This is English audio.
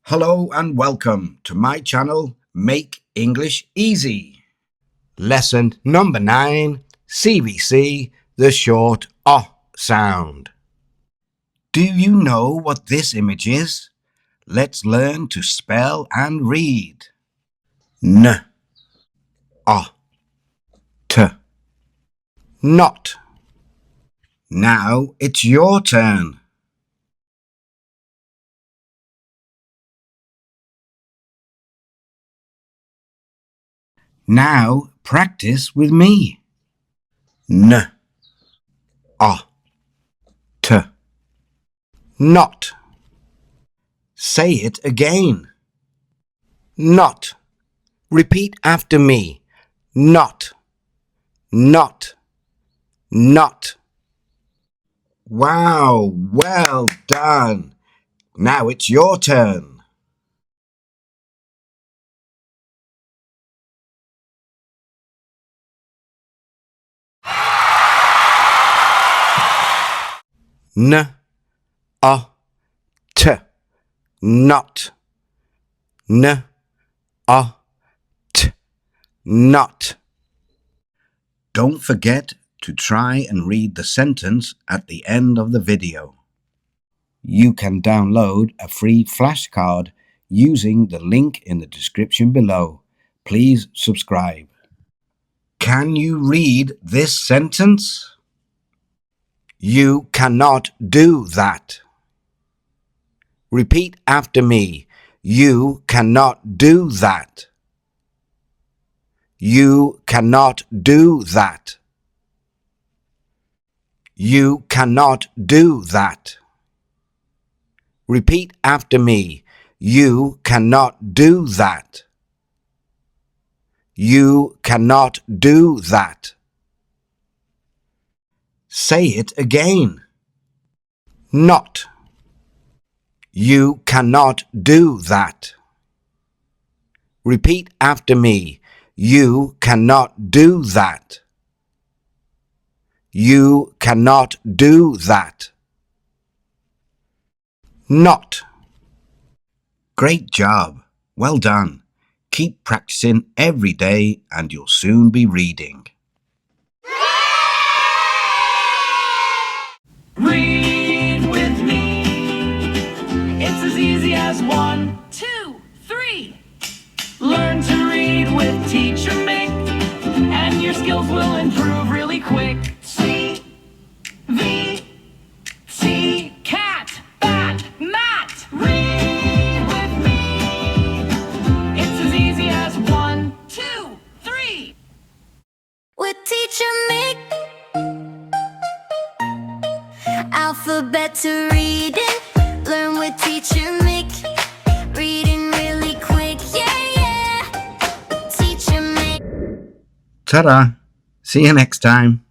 Hello and welcome to my channel, Make English Easy. Lesson number 9, CVC, the short O sound. Do you know what this image is? Let's learn to spell and read. N, O, T, not. Now it's your turn. Now practice with me. N, O, T, not. Say it again. Not. Repeat after me. Not, not, not. Wow, well done. Now it's your turn. N, O, T, not. N, O, T, not. Don't forget to try and read the sentence at the end of the video. You can download a free flashcard using the link in the description below. Please subscribe. Can you read this sentence? You cannot do that. Repeat after me. You cannot do that. You cannot do that. You cannot do that. Repeat after me. You cannot do that. You cannot do that. Say it again. Not. You cannot do that. Repeat after me. You cannot do that. You cannot do that. Not. Great job. Well done. Keep practicing every day and you'll soon be reading. Read with me. It's as easy as 1, 2, 3. Learn to read with Teacher Mick, and your skills will improve really quick. C, V, T, cat, bat, mat. Read with me. It's as easy as 1, 2, 3. With Teacher Mick. Alphabet to reading. Learn with Teacher Mick. Reading really quick, yeah, yeah. Teacher Mick. Ta-da! See you next time.